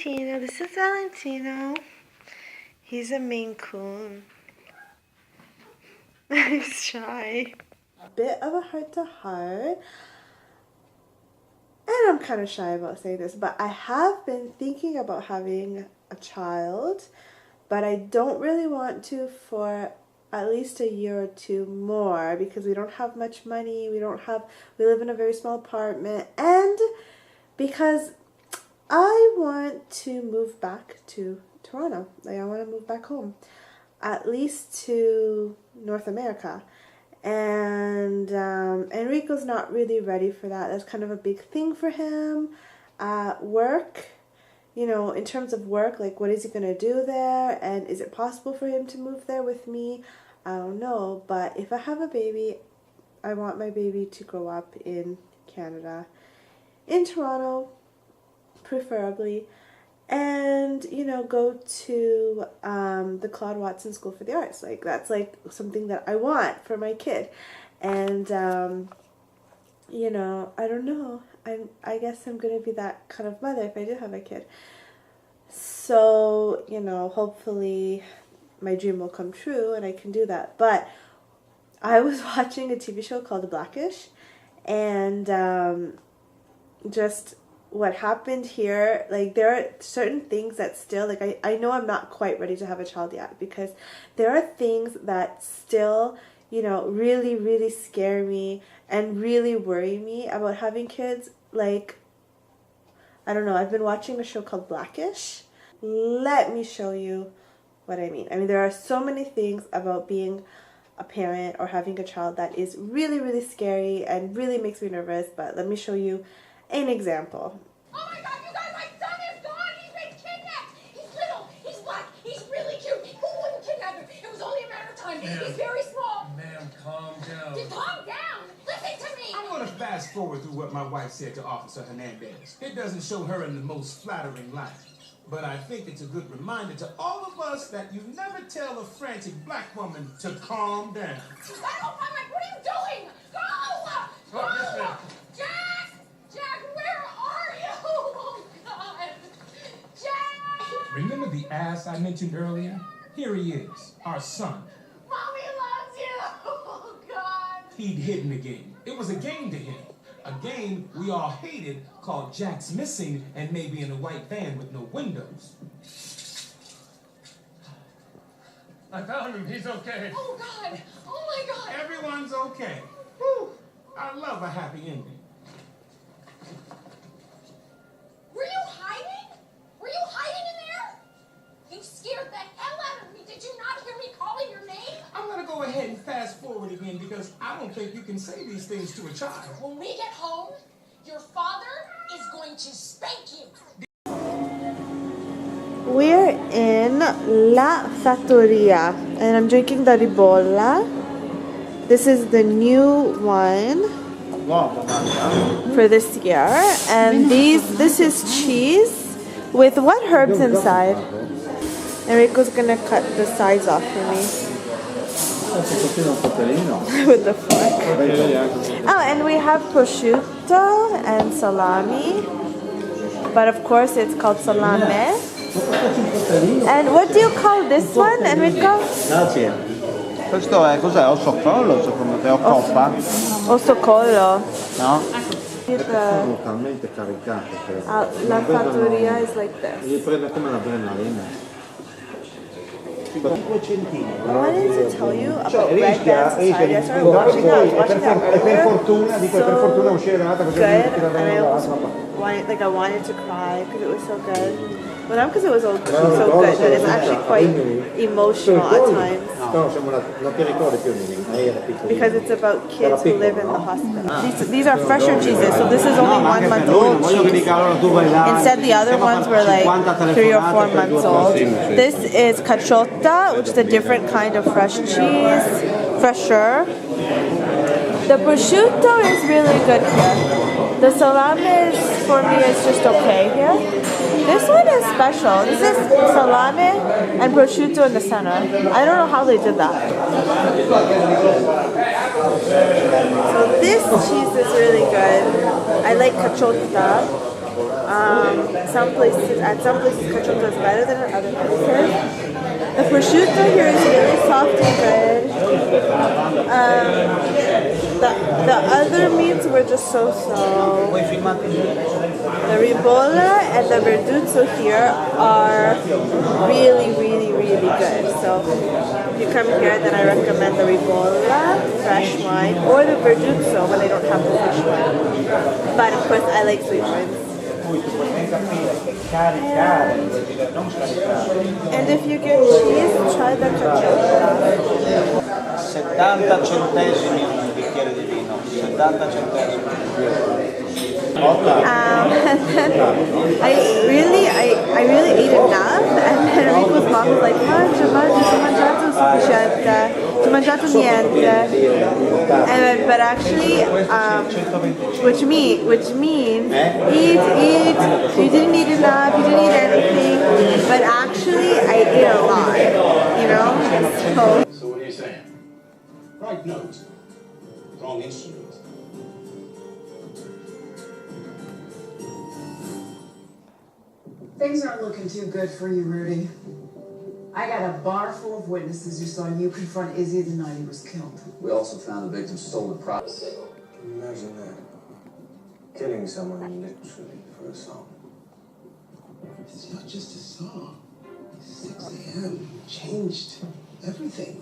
Valentino. This is Valentino. He's a Maine Coon. He's shy. A bit of a heart-to-heart. And I'm kind of shy about saying this, but I have been thinking about having a child, but I don't really want to for at least a year or two more because we don't have much money. We live in a very small apartment, and because I want to move back to Toronto. Like, I want to move back home, at least to North America. And Enrico's not really ready for that. That's kind of a big thing for him. Work, you know, in terms of work, like what is he going to do there? And is it possible for him to move there with me? I don't know. But if I have a baby, I want my baby to grow up in Canada, in Toronto, preferably. And, you know, go to the Claude Watson School for the Arts. Like, that's, like, something that I want for my kid. And, you know, I don't know. I guess I'm going to be that kind of mother if I do have a kid. So, you know, hopefully my dream will come true and I can do that. But I was watching a TV show called Blackish. And just what happened here, like, there are certain things that still, like, I know I'm not quite ready to have a child yet, because there are things that still, you know, really, really scare me and really worry me about having kids. Like, I don't know, I've been watching a show called Blackish. Let me show you what I mean. I mean, there are so many things about being a parent or having a child that is really, really scary and really makes me nervous, but let me show you an example. Oh my God, you guys, my son is gone! He's been kidnapped! He's little, he's black, he's really cute. Who wouldn't kidnap him? It was only a matter of time. He's very small. Ma'am, calm down. Just calm down. Listen to me. I'm going to fast forward through what my wife said to Officer Hernandez. It doesn't show her in the most flattering light. But I think it's a good reminder to all of us that you never tell a frantic black woman to calm down. I don't mind. What are you doing? Go! Oh, yes, ma'am. Jack, where are you? Oh, God. Jack! Remember the ass I mentioned earlier? Here he is, our son. Mommy loves you. Oh, God. He'd hidden a game. It was a game to him. A game we all hated called Jack's Missing and maybe in a white van with no windows. I found him. He's okay. Oh, God. Oh, my God. Everyone's okay. Whew. I love a happy ending. Were you hiding? Were you hiding in there? You scared the hell out of me. Did you not hear me calling your name? I'm going to go ahead and fast forward again because I don't think you can say these things to a child. When we get home, your father is going to spank you. We're in La Fattoria and I'm drinking the Ribolla. This is the new wine for this year, and this is cheese with what herbs inside? Enrico's gonna cut the sides off for me with the fork. Oh, and we have prosciutto and salami, but of course it's called salame. And what do you call this one, Enrico? Grazie. Questo è cos'è? Ossocollo secondo te? O coppa? Ossocollo. No? Sono talmente caricate che La Fattoria is like this. li prende come l'adrenalina. 5 centini. I wanted to tell you about Red Band Society. I started watching that per fortuna, dico per fortuna uscire dall'altra così I wanted to cry because it was so good. Well, not because it was so good, but it's actually quite emotional at times. Because it's about kids who live in the hospital. These are fresher cheeses, so this is only 1 month old cheese. Instead, the other ones were like 3 or 4 months old. This is caciotta, which is a different kind of fresh cheese, fresher. The prosciutto is really good here. The salami is, for me, is just okay here. This one is special. This is salami and prosciutto in the center. I don't know how they did that. So this cheese is really good. I like caciotta. Some places caciotto is better than at other places. The prosciutto here is really soft and good. The other meats were just so-so. The ribolla and the verduzzo here are really, really, really good. So if you come here, then I recommend the ribolla, fresh wine, or the verduzzo when I don't have the fresh wine. But of course, I like sweet wines. And if you get cheese, try the caciotto. 70 centesimi un bicchiere di vino, 70 centesimi. And then I really ate enough, and then Enrico's mom was like, mangia, tu mangiato sufficiente, tu mangiato niente. And then, but actually, which means eat, you didn't eat enough, you didn't eat anything, but actually I ate a lot, you know? So what are you saying? Right note, wrong instrument. Things aren't looking too good for you, Rudy. I got a bar full of witnesses who saw you confront Izzy the night he was killed. We also found the victim's stolen property. Imagine that. Killing someone literally for a song. It's not just a song. 6 a.m. changed everything.